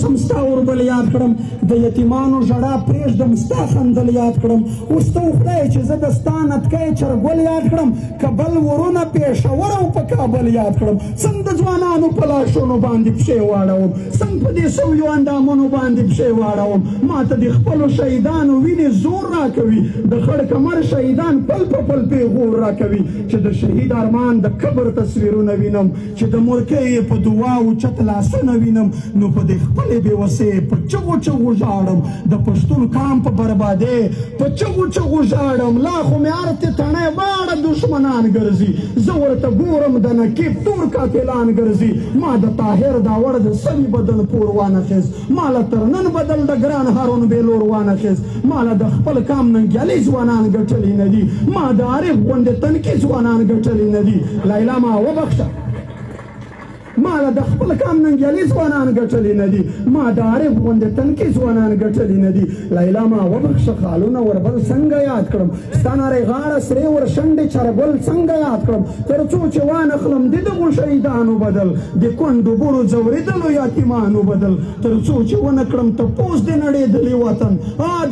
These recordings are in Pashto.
هم ستا اوربل یاد کړم د یتیمانو ژړا پرېږدم ستا خندل یاد کړم اوس ته وخدای چې زه د ستا نتکی چرګل یاد کړم که بل ورونه پېښور او په کابل یاد کړم څنګه د ځوانانو په لاشونو باندې پښې واړوم څنګه په دې سویو اندامونو باندې پښې واړوم ما ته د خپلو شهیدانو وینې زور راکوي د خړ کمر شهیدان پل په پل پیغور راکوي چې د شهید ارمان د قبر تصویرونه وینم چې د مورکۍ په دعاو چت لاسونه وینم نو په دې خپلې بېوسۍ په چغو چغو ژاړم د پښتون قام په بربادۍ په چغو چغو ژاړم لا خو مې ارتې تڼۍ واړه دشمنان ګرځي زه ورته ګورم د نقیب تور قاتلان ګرځي ما د طاهر داوړ د سوي بدن پور وانخیست ما له تر نن بدل د ګران هارون بېلور وانخیست ما له د خپل قام ننګیالي ځوانان ګټلي نه دي ما د عارف غوندې تنکي ځوانان ګټلي نه دي لیلا ما وبخښه ما له د خپل قام ننګیالي ځوانان ګټلي نه دي ما د عارف غوندې تنکي ځوانان ګټلي نه دي لیلا ما وبخښه خالونه وربل څنګه یاد کړم ستا نرۍ غاړه سرې ورشنډې چرګل څنګه یاد کړم تر څو چې وانخلم د دغو شهیدانو بدل د کونډو بوړو ځورېدلو یتیمانو بدل تر څو چې ونه کړم تپوس د نړېدلي وطن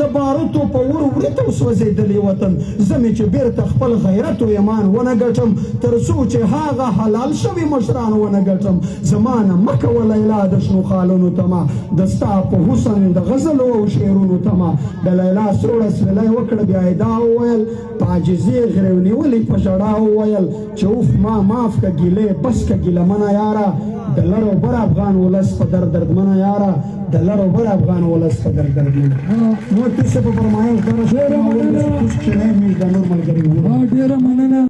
د باروتو په ور وړېتو سوځېدلي وطن زه مې چې بېرته خپل غیرت و ایمان ونه ګټم تر څو چې هغه حلال شوي مشران ونه ګټم زمانه مه کوه لیلا د شنو خالونو تما د ستا په حسن د غزلو او شعرونو تما د لیلا سوړه سویلی وکړه بیا یې دا وویل په عاجزي غرېو نیولې په ژړا وویل چې اوف ما معاف که ګیلې بس که ګیلمنه یاره د لړو بر افغان ولس په دردمنه یاره د لړو بر افغان ولس په دردمنه نور کیسه په فرمایش دره شعر او کچھ چلے می د نور ملګری ډېره مننه